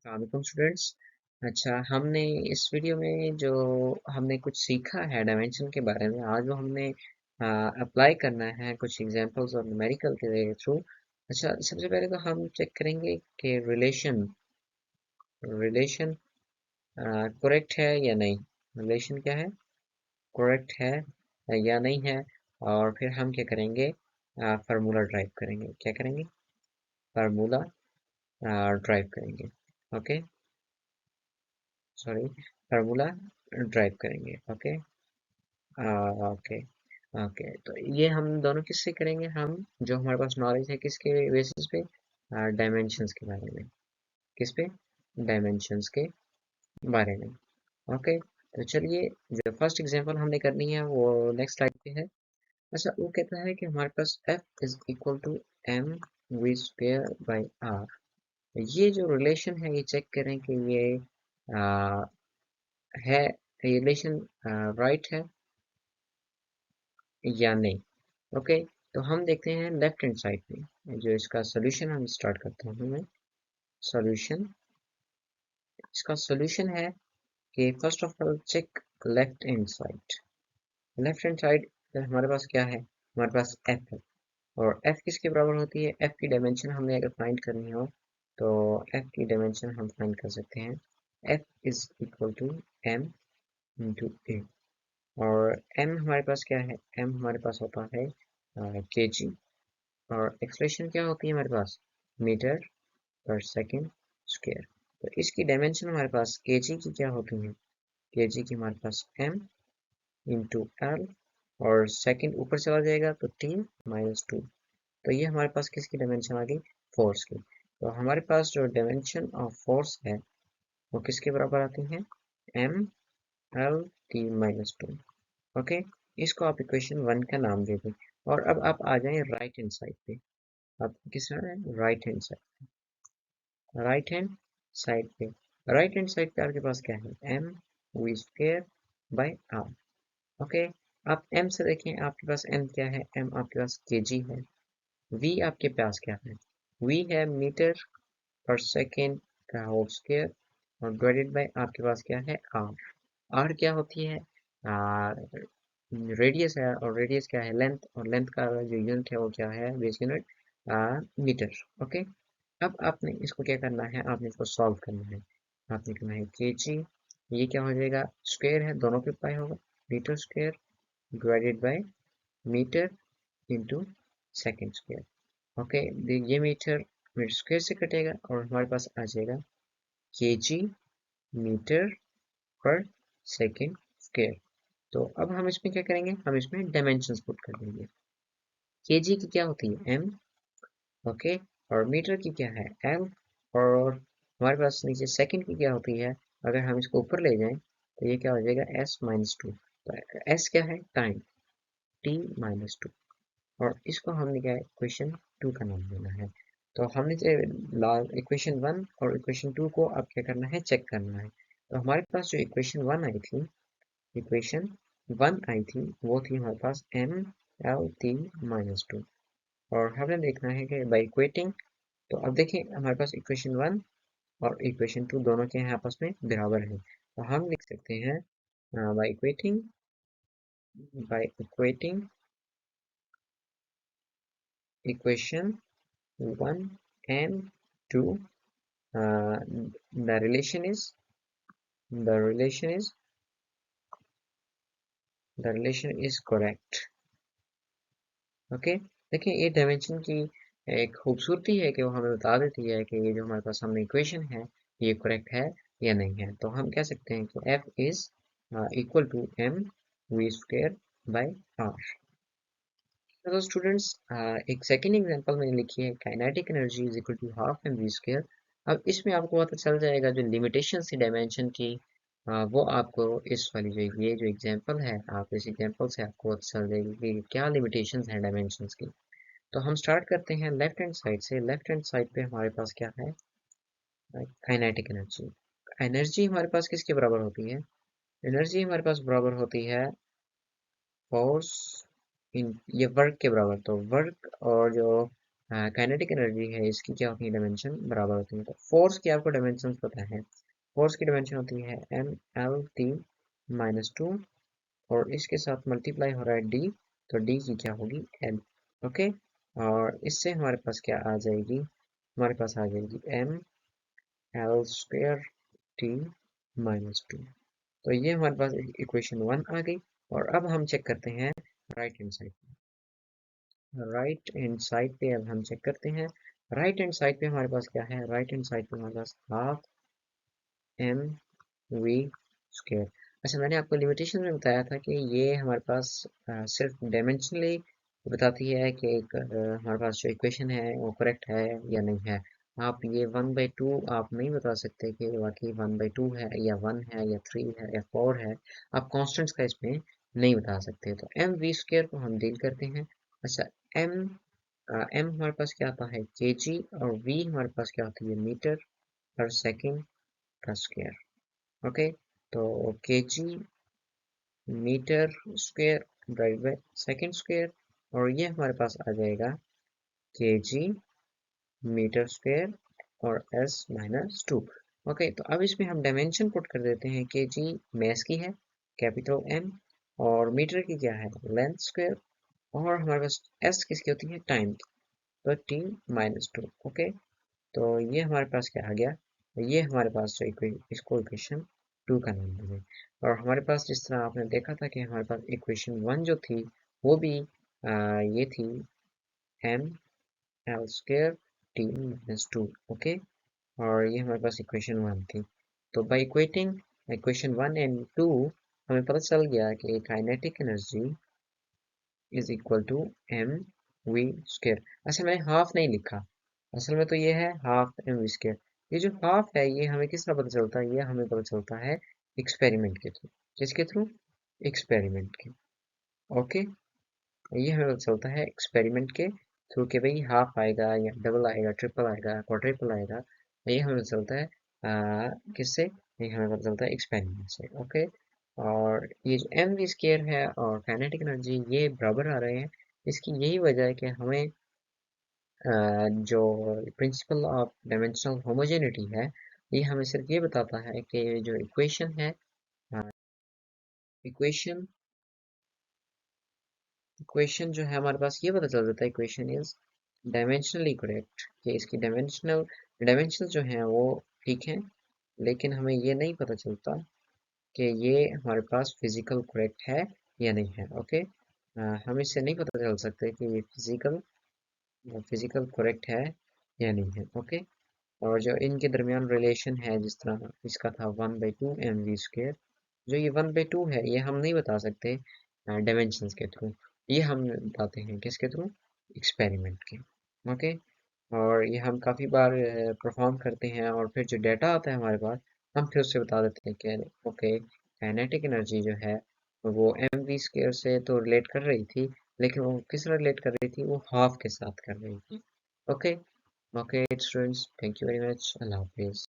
वालेकुम स्टूडेंट्स। अच्छा, हमने इस वीडियो में जो हमने कुछ सीखा है डायमेंशन के बारे में, आज वो हमने अप्लाई करना है कुछ एग्जांपल्स और न्यूमेरिकल के थ्रू। अच्छा, सबसे पहले तो हम चेक करेंगे कि रिलेशन रिलेशन करेक्ट है या नहीं। रिलेशन क्या है, करेक्ट है या नहीं है। और फिर हम क्या करेंगे, फार्मूला ड्राइव करेंगे। क्या करेंगे? फार्मूला ड्राइव करेंगे। ओके, सॉरी, फार्मूला ड्राइव करेंगे। ओके। ओके। ओके, तो ये हम दोनों किससे करेंगे? हम जो हमारे पास नॉलेज है किसके बेसिस पे? डायमेंशंस के बारे में। किस पे? डायमेंशंस के बारे में। ओके, तो चलिए, जो फर्स्ट एग्जांपल हमने करनी है वो नेक्स्ट स्लाइड पे है। अच्छा, वो कहता है कि हमारे पास f is equal to M V square by R. ये जो रिलेशन है ये चेक करें कि ये आ, है, रिलेशन राइट है या नहीं। ओके, तो हम देखते हैं लेफ्ट हैंड साइड पे जो इसका सोल्यूशन हम स्टार्ट करता हूँ मैं। सोल्यूशन, इसका सोल्यूशन है कि first of all check left hand side. Left hand side हमारे पास क्या है? हमारे पास एफ है। और एफ किसके बराबर होती है? एफ की डायमेंशन हमें अगर फाइंड करनी हो तो एफ की डायमेंशन हम फाइंड कर सकते हैं। F is equal to M into A. और एम हमारे पास क्या है? एम हमारे पास होता है के जी। और एक्सप्रेशन क्या होती है हमारे पास? मीटर पर सेकेंड स्क्वायर। तो इसकी डायमेंशन हमारे पास केजी की क्या होती है? केजी की हमारे पास एम इंटू एल, और सेकेंड ऊपर चला जाएगा तो टी माइनस टू। तो ये हमारे पास किसकी डायमेंशन आ गई? फोर्स की। तो हमारे पास जो डायमेंशन ऑफ फोर्स है वो किसके बराबर आती है? M L T minus two. Okay, इसको आप इक्वेशन वन का नाम दे दें। और अब आप आ जाएं राइट हैंड साइड पे। आप किस right hand side, right hand side पे, राइट हैंड साइड पे आपके पास क्या है? M V square by R. Okay, आप एम से देखें, आपके पास एम क्या है? एम आपके पास केजी है। वी आपके पास क्या है? वी है मीटर पर सेकेंड का होल स्क्वायर, और डिवाइडेड बाय आपके पास क्या है? आर। आर क्या होती है? रेडियस है, और रेडियस क्या है? लेंथ, और लेंथ का जो यूनिट है वो क्या है? Base unit metre. ओके, अब आपने इसको क्या करना है? आपने इसको सॉल्व करना है। आपने करना है के जी, ये क्या हो जाएगा? स्क्वायर है, दोनों पे पाई होगा, metre square divided by metre into second square. Okay, ये मीटर मीटर स्क्वायर से कटेगा और हमारे पास आ जाएगा के जी मीटर पर सेकेंड स्क्वायर। तो अब हम इसमें क्या करेंगे? हम इसमें डायमेंशंस पुट कर देंगे। केजी की क्या होती है? एम। ओके, और मीटर की क्या है? एल। और हमारे पास नीचे सेकंड की क्या होती है? अगर हम इसको ऊपर ले जाएं तो ये क्या हो जाएगा? S minus two. तो एस क्या है? Time, T minus two. और इसको हमने क्या है? इक्वेशन टू का नाम देना है। तो हमने इक्वेशन वन और इक्वेशन टू को अब क्या करना है? चेक करना है। तो हमारे पास जो इक्वेशन वन आई थी, इक्वेशन वन आई थी, वो थी हमारे पास M L T minus two. और हमें देखना है कि बाई इक्वेटिंग, तो अब देखिए हमारे पास इक्वेशन वन और इक्वेशन टू दोनों के हैं आपस में बराबर है। तो हम लिख सकते हैं by equating, by equating equation one and two, the relation is the relation is the relation is correct। Okay, देखिए ये डायमेंशन की एक खूबसूरती है कि वो हमें बता देती है कि ये जो हमारे पास सामने इक्वेशन है ये करेक्ट है या नहीं है। तो हम कह सकते हैं कि F is equal to M V square by R. तो स्टूडेंट्स, एक सेकेंड एग्जांपल मैंने लिखी है, kinetic energy is equal to half M V square. अब इसमें आपको पता चल जाएगा जो लिमिटेशन थी डायमेंशन की, वो आपको इस वाली जो ये जो एग्जांपल है, आप इस एग्जांपल से आपको पता चल जाएगी कि क्या लिमिटेशंस हैं डायमेंशंस की। तो हम स्टार्ट करते हैं लेफ्ट हैंड साइड से। लेफ्ट हैंड साइड पे हमारे पास क्या है? Kinetic energy. एनर्जी हमारे पास किसके बराबर होती है? एनर्जी हमारे पास बराबर होती है फोर्स इन, ये वर्क के बराबर। तो वर्क और जो काइनेटिक एनर्जी है इसकी क्या होती है, डायमेंशन बराबर होती है। तो फोर्स की आपको डायमेंशन पता है, फोर्स की डायमेंशन होती है mL_t-2 और इसके साथ मल्टीप्लाई हो रहा है d, तो d की क्या होगी l। ओके, और इससे हमारे पास क्या आ जाएगी, हमारे पास आ जाएगी mL²t-2। तो ये हमारे पास इक्वेशन 1 आ गई। और अब हम चेक करते हैं राइट हैंड साइड पे। राइट हैंड साइड पे अब हम चेक करते हैं, राइट हैंड साइड पे हमारे पास क्या है, राइट हैंड साइड पे हमारे पास हाफ एम वी स्क्वायर। अच्छा, मैंने आपको लिमिटेशन में बताया था कि ये हमारे पास सिर्फ डायमेंशनली बताती है कि हमारे पास जो इक्वेशन है वो करेक्ट है या नहीं है। आप ये 1/2 आप नहीं बता सकते कि वाकई 1/2 है या 1 है या 3 है या 4 है। आप कॉन्स्टेंट्स का इसमें नहीं बता सकते। तो एम वी स्क्वायर को हम डील करते हैं। अच्छा, एम एम हमारे पास क्या आता है केजी, और वी हमारे पास क्या होती है मीटर पर सेकेंड का स्क्वायर। ओके, तो KG metre square divide by second square, और ये हमारे पास आ जाएगा केजी मीटर स्क्वायर और s-2। ओके, तो अब इसमें हम डायमेंशन पुट कर देते हैं। केजी मैस की है कैपिटल M, और मीटर की क्या है लेंथ स्क्वायर, और हमारे पास s किसकी होती है टाइम की, तो t-2। ओके, तो ये हमारे पास क्या आ गया, ये हमारे पास जो इसको इक्वेशन 2 का नाम देंगे। और हमारे पास जिस तरह आपने देखा था कि हमारे पास इक्वेशन 1 जो थी वो भी ये थी mL²t-2। ओके, और ये हमारे पास इक्वेशन 1 थी। तो बाय इक्वेटिंग इक्वेशन 1 एंड 2 हमें पता चल गया कि kinetic energy is equal to M V square. अच्छा, मैंने हाफ नहीं लिखा, असल में तो ये है हाफ एम वी स्क्वायर। ये जो हाफ है ये हमें किस तरह पता चलता है, ये हमें पता चलता है एक्सपेरिमेंट के थ्रू। किसके थ्रू, एक्सपेरिमेंट के। ओके, ये हमें पता चलता है एक्सपेरिमेंट के थ्रू कि भाई हाफ आएगा या डबल आएगा, ट्रिपल आएगा, क्वाड्रुपल आएगा। ये हमें पता चलता है किससे, ये हमें पता चलता है एक्सपेरिमेंट से। ओके, और ये जो एम वी स्केयर है और काइनेटिक एनर्जी ये बराबर आ रहे हैं। इसकी यही वजह है कि हमें जो प्रिंसिपल ऑफ डायमेंशनल होमोजेनिटी है ये हमें सिर्फ ये बताता है कि जो इक्वेशन है, इक्वेशन इक्वेशन जो है हमारे पास ये पता चल जाता है इक्वेशन इज डायमेंशनली करेक्ट, कि इसकी डायमेंशन जो हैं वो ठीक हैं, लेकिन हमें ये नहीं पता चलता कि ये हमारे पास फिजिकल करेक्ट है या नहीं है। ओके, हम इससे नहीं पता चल सकते कि ये फिजिकल करेक्ट है या नहीं है। ओके, और जो इनके दरमियान रिलेशन है जिस तरह इसका था 1/2 एम वी स्क्वेयर, जो ये 1/2 है ये हम नहीं बता सकते डायमेंशंस के थ्रू, ये हम बताते हैं किसके थ्रू, एक्सपेरिमेंट के। ओके, और ये हम काफ़ी बार परफॉर्म करते हैं और फिर जो डाटा आता है हमारे पास हम फिर उससे बता देते हैं कि ओके काइनेटिक एनर्जी जो है वो एम वी स्क्वेयर से तो रिलेट कर रही थी, लेकिन वो किस रिलेट कर रही थी, वो हाफ के साथ कर रही थी। Okay, okay students, thank you very much, अल्लाह हाफिज़।